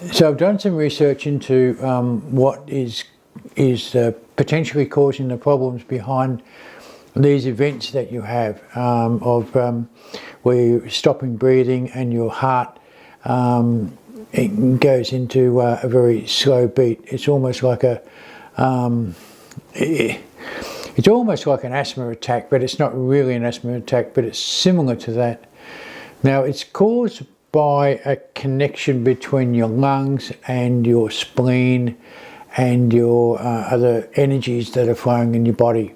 So I've done some research into what is potentially causing the problems behind these events that you have where you're stopping breathing and your heart it goes into a very slow beat. It's almost like it's almost like an asthma attack, but it's not really an asthma attack, but it's similar to that. Now, it's caused by a connection between your lungs and your spleen and your other energies that are flowing in your body.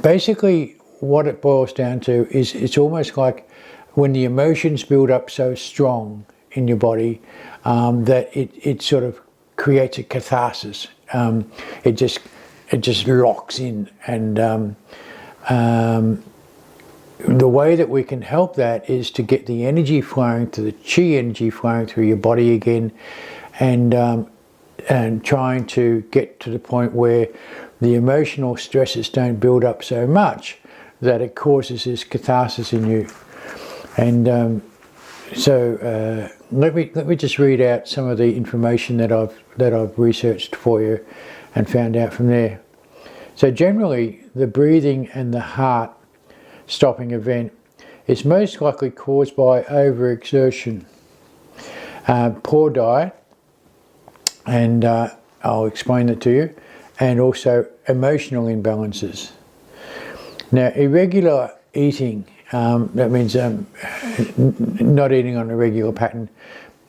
Basically, what it boils down to is it's almost like when the emotions build up so strong in your body that it sort of creates a catharsis. It just locks in, and the way that we can help that is to get the energy flowing, to the chi energy flowing through your body again, and trying to get to the point where the emotional stresses don't build up so much that it causes this catharsis in you. And so let me just read out some of the information that I've researched for you and found out from there. So generally, the breathing and the heart stopping event is most likely caused by overexertion, poor diet, and I'll explain that to you, and also emotional imbalances. Now, irregular eating, that means not eating on a regular pattern,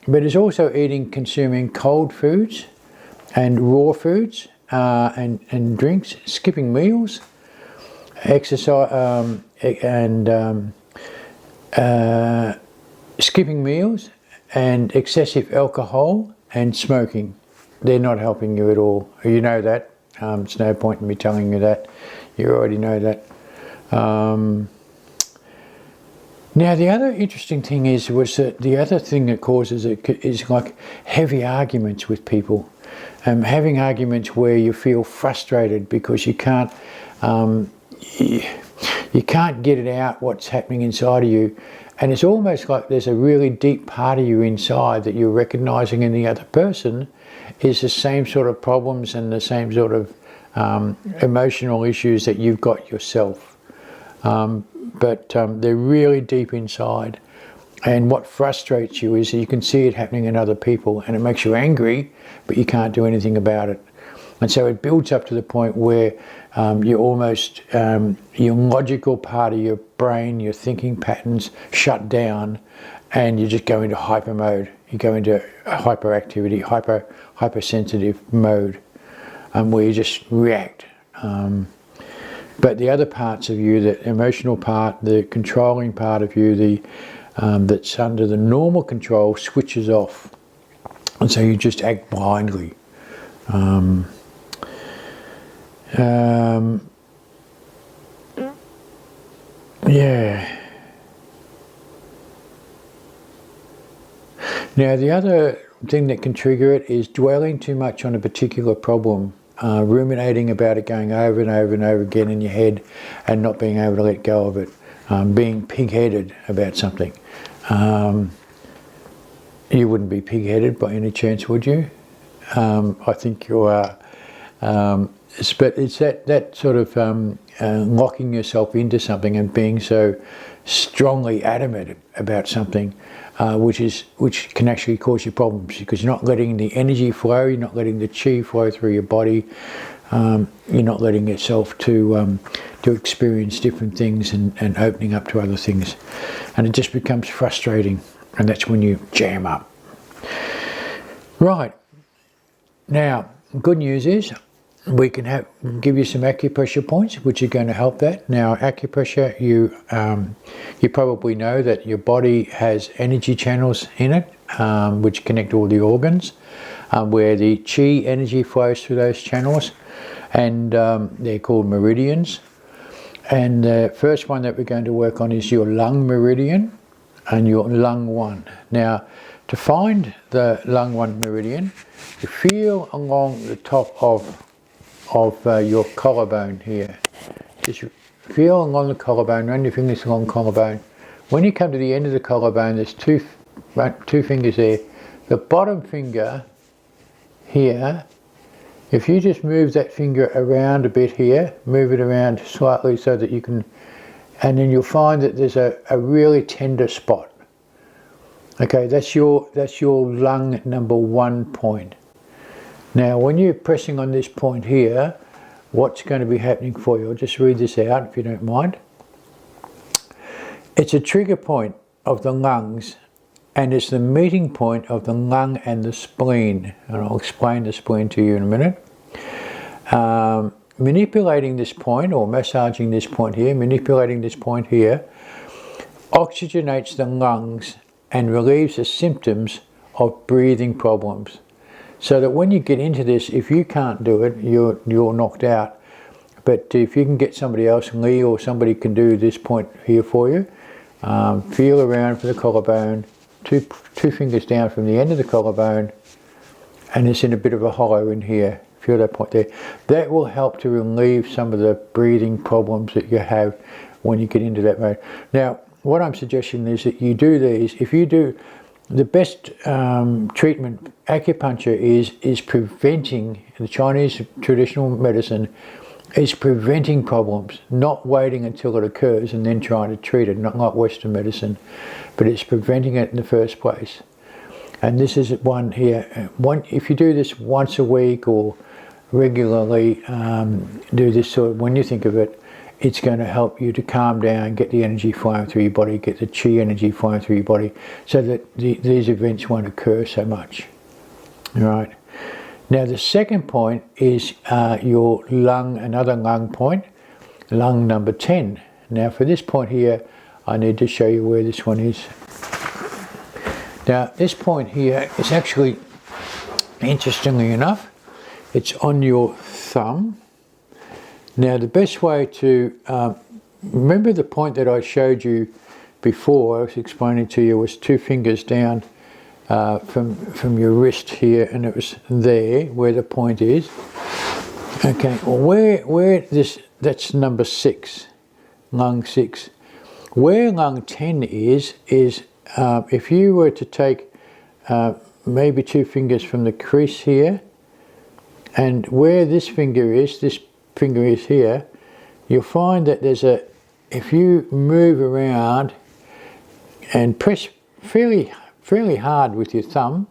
but it's also consuming cold foods and raw foods and drinks, skipping meals, exercise skipping meals, and excessive alcohol and smoking. They're not helping you at all. You know that. It's no point in me telling you that. You already know that. Now, the other interesting thing was that the other thing that causes it is like heavy arguments with people. Having arguments where you feel frustrated because you can't get it out what's happening inside of you, and it's almost like there's a really deep part of you inside that you're recognizing in the other person is the same sort of problems and the same sort of emotional issues that you've got yourself, but they're really deep inside. And what frustrates you is that you can see it happening in other people, and it makes you angry, but you can't do anything about it. And so it builds up to the point where you're almost, your logical part of your brain, your thinking patterns shut down, and you just go into hyper mode. You go into hyperactivity, hypersensitive mode, where you just react. But the other parts of you, the emotional part, the controlling part of you, that's under the normal control, switches off. And so you just act blindly. Yeah. Now, the other thing that can trigger it is dwelling too much on a particular problem, ruminating about it, going over and over and over again in your head and not being able to let go of it, being pig-headed about something. You wouldn't be pig-headed by any chance, would you? I think you are. But it's that sort of locking yourself into something and being so strongly adamant about something, which can actually cause you problems, because you're not letting the energy flow, you're not letting the chi flow through your body, you're not letting yourself to experience different things and opening up to other things, and it just becomes frustrating, and that's when you jam up. Right, now good news is we can give you some acupressure points which are going to help that. Now, acupressure, you probably know that your body has energy channels in it, which connect all the organs, where the chi energy flows through those channels, and they're called meridians. And the first one that we're going to work on is your lung meridian and your lung 1. Now, to find the lung 1 meridian, you feel along the top of your collarbone here. Just feel along the collarbone, run your fingers along the collarbone. When you come to the end of the collarbone, there's two fingers there. the bottom finger here, if you just move that finger around a bit here, move it around slightly so that you can, and then you'll find that there's a really tender spot. Okay, that's your lung number 1 point. Now when you're pressing on this point here, what's going to be happening for you? I'll just read this out if you don't mind. It's a trigger point of the lungs, and it's the meeting point of the lung and the spleen. And I'll explain the spleen to you in a minute. Manipulating this point, or massaging this point here, manipulating this point here, oxygenates the lungs and relieves the symptoms of breathing problems. So that when you get into this, if you can't do it, you're knocked out. But if you can get somebody else, Lee or somebody can do this point here for you. Feel around for the collarbone, two fingers down from the end of the collarbone, and it's in a bit of a hollow in here. Feel that point there. That will help to relieve some of the breathing problems that you have when you get into that mode. Now, what I'm suggesting is that you do these. If you do, the best treatment, acupuncture is preventing, the Chinese traditional medicine is preventing problems, not waiting until it occurs and then trying to treat it, not like Western medicine, but it's preventing it in the first place. And this is one here. If you do this once a week or regularly, do this sort of, when you think of it, it's going to help you to calm down, get the energy flowing through your body, get the chi energy flowing through your body, so that these events won't occur so much. All right. Now the second point is your lung, another lung point, lung number 10. Now for this point here, I need to show you where this one is. Now this point here is actually, interestingly enough, it's on your thumb. Now the best way to, remember the point that I showed you before, I was explaining to you, was 2 fingers down from your wrist here, and it was there where the point is. Okay, well where this, that's number 6, lung 6. Where lung 10 is if you were to take maybe 2 fingers from the crease here, and where this finger is here, you'll find that there's a, if you move around and press fairly hard with your thumb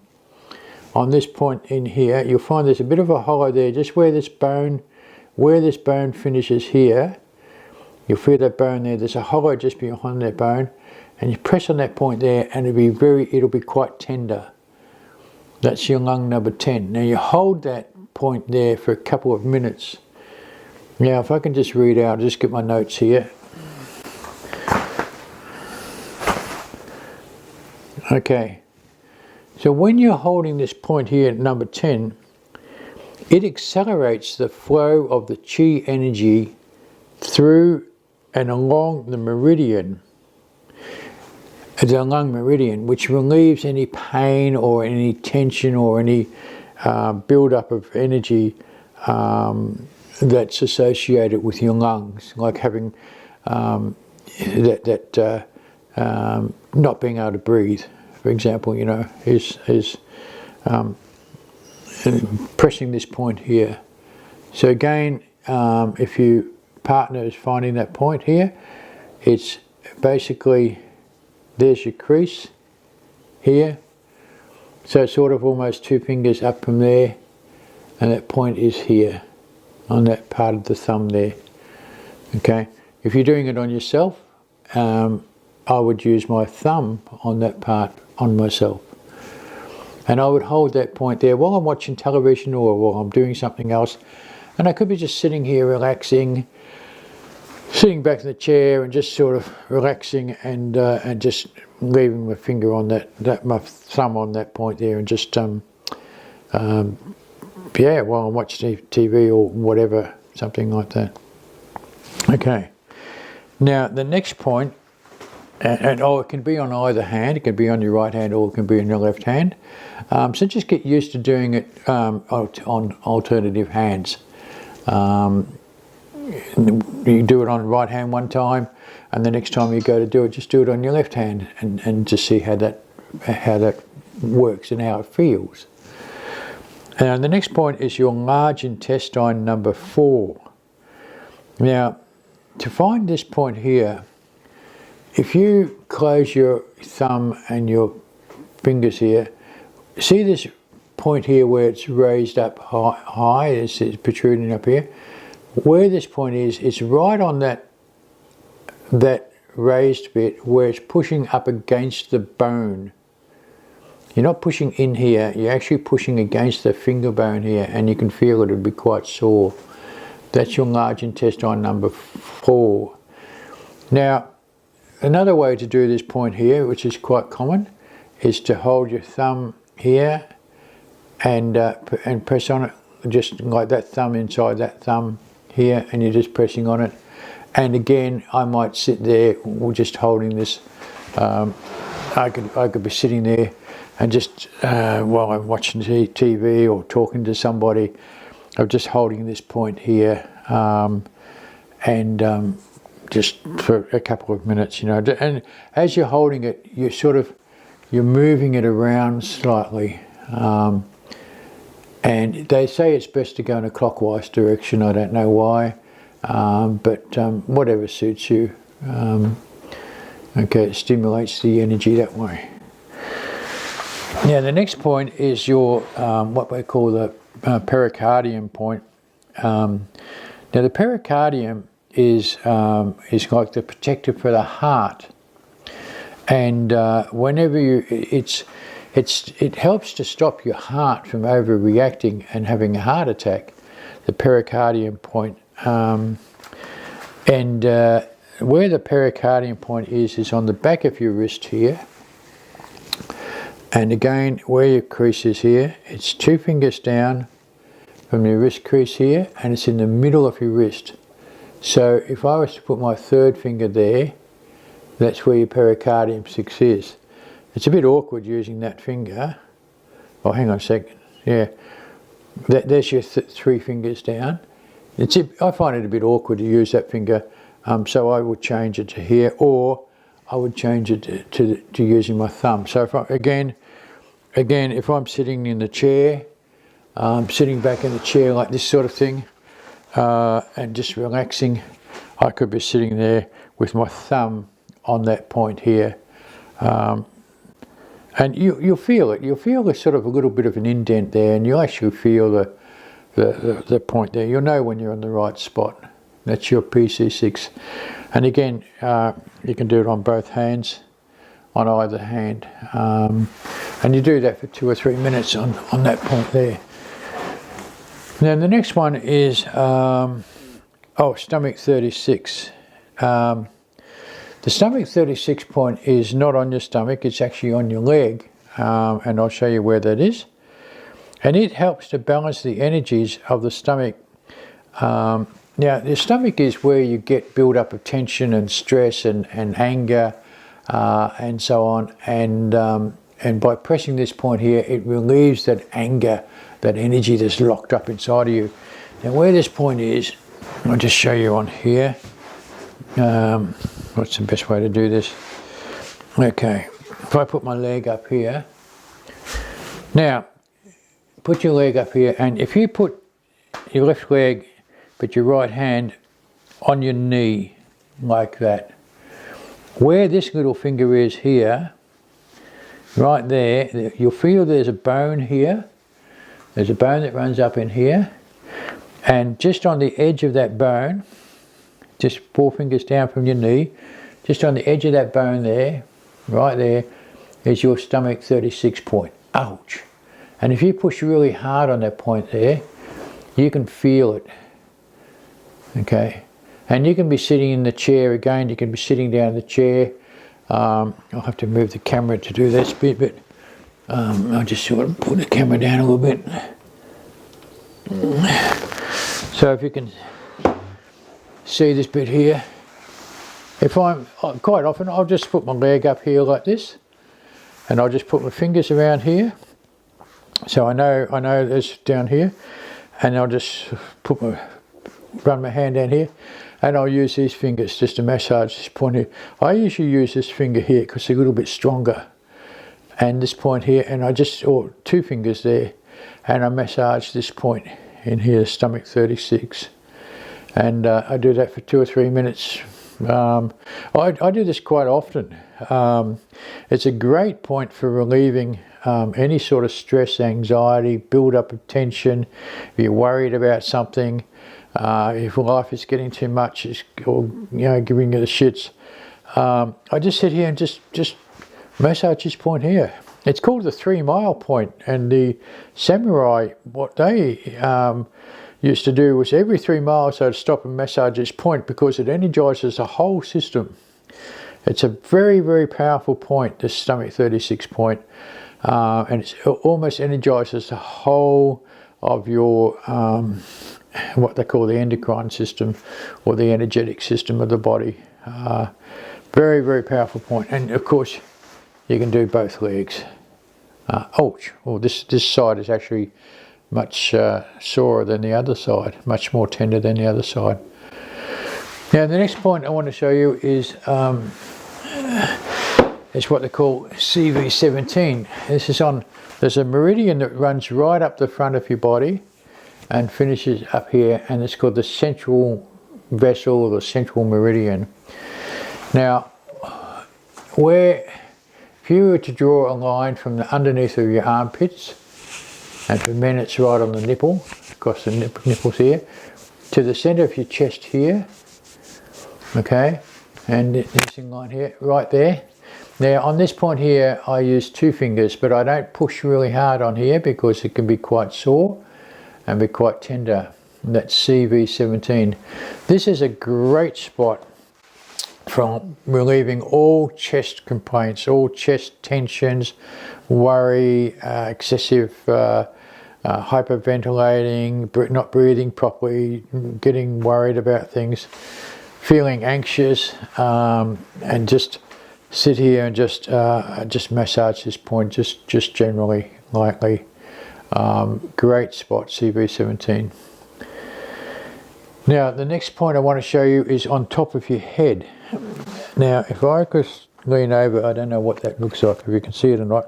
on this point in here, you'll find there's a bit of a hollow there, just where this bone finishes here. You'll feel that bone there, there's a hollow just behind that bone, and you press on that point there and it'll be quite tender. That's your lung number 10. Now you hold that point there for a couple of minutes. Now if I can just read out, just get my notes here. Okay, so when you're holding this point here at number 10, it accelerates the flow of the chi energy through and along the meridian, the lung meridian, which relieves any pain or any tension or any build-up of energy that's associated with your lungs, like having not being able to breathe, for example, you know, is pressing this point here. So again, if your partner is finding that point here, it's basically, there's your crease here, so it's sort of almost 2 fingers up from there, and that point is here on that part of the thumb there. Okay, if you're doing it on yourself, I would use my thumb on that part on myself, and I would hold that point there while I'm watching television or while I'm doing something else, and I could be just sitting here relaxing, sitting back in the chair and just sort of relaxing and just leaving my finger on my thumb on that point there, and just yeah, while I'm watching TV or whatever, something like that. Okay, now the next point, and it can be on either hand, it can be on your right hand or it can be on your left hand, so just get used to doing it on alternative hands. You do it on the right hand one time, and the next time you go to do it, just do it on your left hand, and just see how that works and how it feels. And the next point is your large intestine number 4. Now, to find this point here, if you close your thumb and your fingers here, see this point here where it's raised up high, it's protruding up here. Where this point is, it's right on that raised bit where it's pushing up against the bone. You're not pushing in here, you're actually pushing against the finger bone here, and you can feel it'll be quite sore. That's your large intestine number 4. Now, another way to do this point here, which is quite common, is to hold your thumb here and press on it, just like that thumb inside that thumb here, and you're just pressing on it. And again, I might sit there just holding this. I could be sitting there and just while I'm watching TV or talking to somebody, I'm just holding this point here, and just for a couple of minutes, you know. And as you're holding it, you're moving it around slightly. And they say it's best to go in a clockwise direction. I don't know why, but whatever suits you. Okay, it stimulates the energy that way. Now the next point is your what we call the pericardium point. Now the pericardium is like the protector for the heart, and whenever it helps to stop your heart from overreacting and having a heart attack, the pericardium point. Where the pericardium point is on the back of your wrist here. And again, where your crease is here, it's 2 fingers down from your wrist crease here, and it's in the middle of your wrist. So if I was to put my 3rd finger there, that's where your pericardium 6 is. It's a bit awkward using that finger. Oh, hang on a second. Yeah, there's your 3 fingers down. I find it a bit awkward to use that finger, so I would change it to here, or I would change it to using my thumb. So if again, if I'm sitting in the chair, sitting back in the chair like this sort of thing, and just relaxing, I could be sitting there with my thumb on that point here. And you'll feel it. You'll feel there's sort of a little bit of an indent there, and you'll actually feel the point there. You'll know when you're on the right spot. That's your PC6. And again, you can do it on both hands, on either hand. And you do that for 2 or 3 minutes on that point there. Then the next one is, stomach 36. The stomach 36 point is not on your stomach, it's actually on your leg, and I'll show you where that is. And it helps to balance the energies of the stomach. Now, the stomach is where you get build up of tension and stress and anger and so on. And by pressing this point here, it relieves that anger, that energy that's locked up inside of you. Now, where this point is, I'll just show you on here. What's the best way to do this? Okay, if I put my leg up here, now put your leg up here, and if you put your left leg but your right hand on your knee like that, where this little finger is here, right there, you'll feel there's a bone here. There's a bone that runs up in here, and just on the edge of that bone, just 4 fingers down from your knee, just on the edge of that bone there, right there, is your stomach 36 point. Ouch. And if you push really hard on that point there, you can feel it. Okay. And you can be sitting in the chair again, you can be sitting down in the chair. I'll have to move the camera to do this bit, but I'll just sort of put the camera down a little bit. So if you can see this bit here, quite often I'll just put my leg up here like this, and I'll just put my fingers around here, so I know this down here, and I'll just run my hand down here, and I'll use these fingers just to massage this point here. I usually use this finger here because it's a little bit stronger, and this point here, and I just, or 2 fingers there, and I massage this point in here, stomach 36, and I do that for 2 or 3 minutes. I do this quite often. It's a great point for relieving any sort of stress, anxiety, build up of tension, if you're worried about something, if life is getting too much, or giving you the shits. I just sit here and just massage this point here. It's called the 3 mile point, and the samurai, what they used to do was every 3 miles they'd stop and massage this point because it energizes the whole system. It's a very, very powerful point, this stomach 36 point, and it almost energizes the whole of your what they call the endocrine system, or the energetic system of the body. Very, very powerful point. And of course you can do both legs. Ouch! Well, this side is actually much sorer than the other side, much more tender than the other side. Now the next point I want to show you is what they call CV17. This is on, there's a meridian that runs right up the front of your body and finishes up here, and it's called the central vessel, or the central meridian. Now, if you were to draw a line from the underneath of your armpits, and for men it's right on the nipple, across the nipples here, to the centre of your chest here, okay, and this line here, right there. Now on this point here I use 2 fingers, but I don't push really hard on here because it can be quite sore and be quite tender. And that's CV17. This is a great spot from relieving all chest complaints, all chest tensions, worry, excessive hyperventilating, not breathing properly, getting worried about things, feeling anxious, and just sit here and just massage this point, just generally, lightly. Great spot, CV17. Now the next point I want to show you is on top of your head. Now if I could lean over, I don't know what that looks like, if you can see it or not,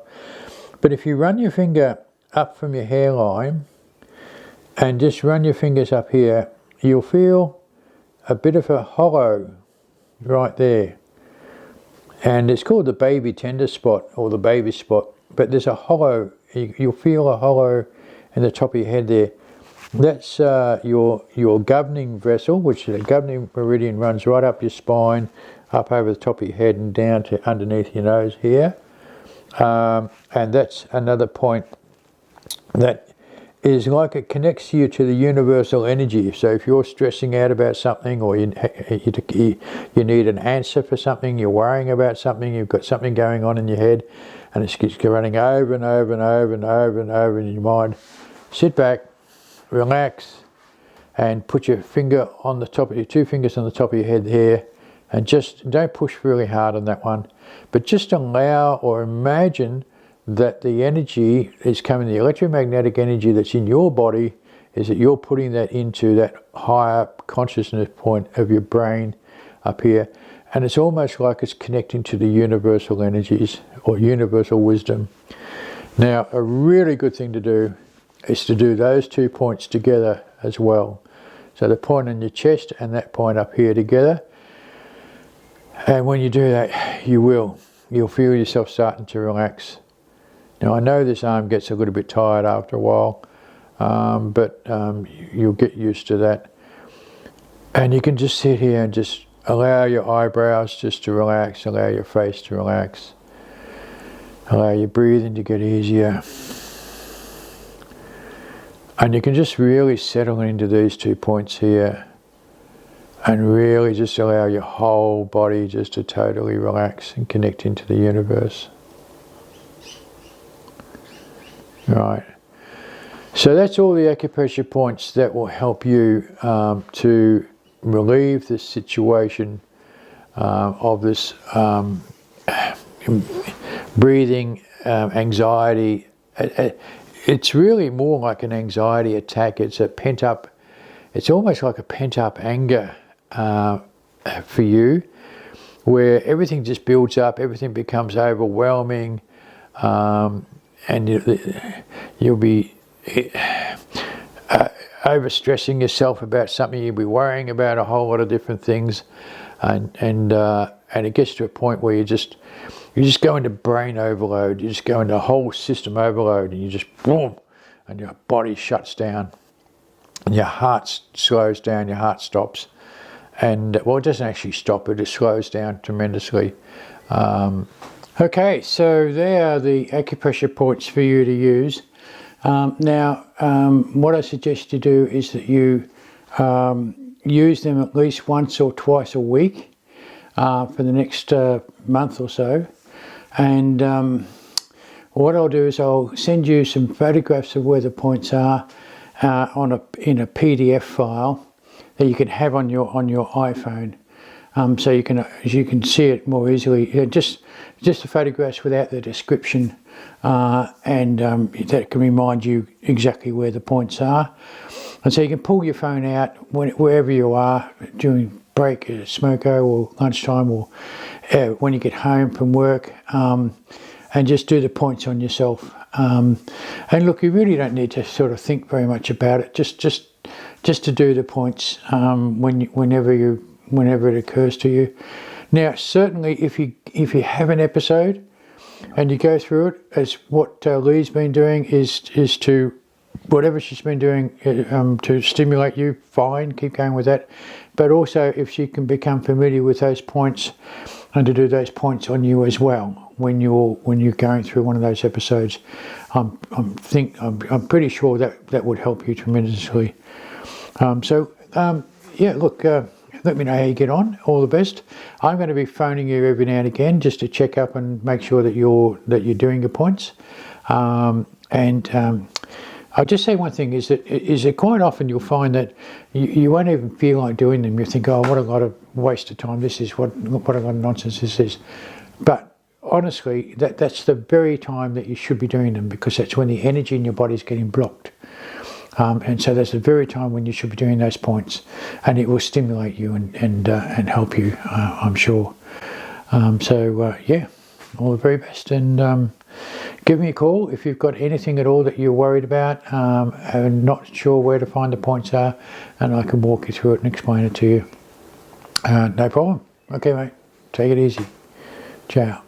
but if you run your finger up from your hairline and just run your fingers up here, you'll feel a bit of a hollow right there, and it's called the baby tender spot, or the baby spot, but there's a hollow, you'll feel a hollow in the top of your head there. That's your governing vessel, which the governing meridian runs right up your spine, up over the top of your head and down to underneath your nose here, and that's another point that is like it connects you to the universal energy. So if you're stressing out about something, or you need an answer for something, you're worrying about something, you've got something going on in your head, and it's running over and over and over and over and over in your mind, sit back, relax, and put your finger on the top of your 2 fingers on the top of your head here, and just don't push really hard on that one, but just allow or imagine that the energy is coming, the electromagnetic energy that's in your body, is that you're putting that into that higher consciousness point of your brain up here, and it's almost like it's connecting to the universal energies or universal wisdom. Now a really good thing to do is to do those 2 points together as well. So the point on your chest and that point up here together, and when you do that, you'll feel yourself starting to relax. Now I know this arm gets a little bit tired after a while, but you'll get used to that. And you can just sit here and just allow your eyebrows just to relax, allow your face to relax, allow your breathing to get easier. And you can just really settle into these 2 points here, and really just allow your whole body just to totally relax and connect into the universe. Right, so that's all the acupressure points that will help you to relieve this situation of this breathing anxiety. It's really more like an anxiety attack. It's a pent-up, it's almost like a pent-up anger for you, where everything just builds up, everything becomes overwhelming. and you'll be overstressing yourself about something. You'll be worrying about a whole lot of different things, and it gets to a point where you just go into brain overload. You just go into whole system overload, and you just boom, and your body shuts down, and your heart slows down. Your heart stops, and well, it doesn't actually stop. It just slows down tremendously. Okay, so there are the acupressure points for you to use. Now, what I suggest you do is that you use them at least once or twice a week for the next month or so. And what I'll do is I'll send you some photographs of where the points are in a PDF file that you can have on your iPhone. So you can see it more easily. Just the photographs without the description, and that can remind you exactly where the points are. And so you can pull your phone out wherever you are during break, smoko, or lunchtime, or when you get home from work, and just do the points on yourself. And look, you really don't need to sort of think very much about it. Just to do the points whenever it occurs to you. Now, certainly, if you have an episode and you go through it, as what Lee's been doing is to, whatever she's been doing to stimulate you, fine, keep going with that. But also, if she can become familiar with those points and to do those points on you as well when you're going through one of those episodes, I'm pretty sure that would help you tremendously. Yeah, look. Let me know how you get on. All the best. I'm going to be phoning you every now and again just to check up and make sure that you're doing your points. I'll just say one thing is that quite often you'll find that you won't even feel like doing them. You think, oh, what a lot of waste of time this is. What a lot of nonsense this is. But honestly, that's the very time that you should be doing them, because that's when the energy in your body is getting blocked. And so that's the very time when you should be doing those points, and it will stimulate you and help you, I'm sure. Yeah, all the very best, and give me a call if you've got anything at all that you're worried about and not sure where to find the points are, and I can walk you through it and explain it to you. No problem. Okay, mate. Take it easy. Ciao.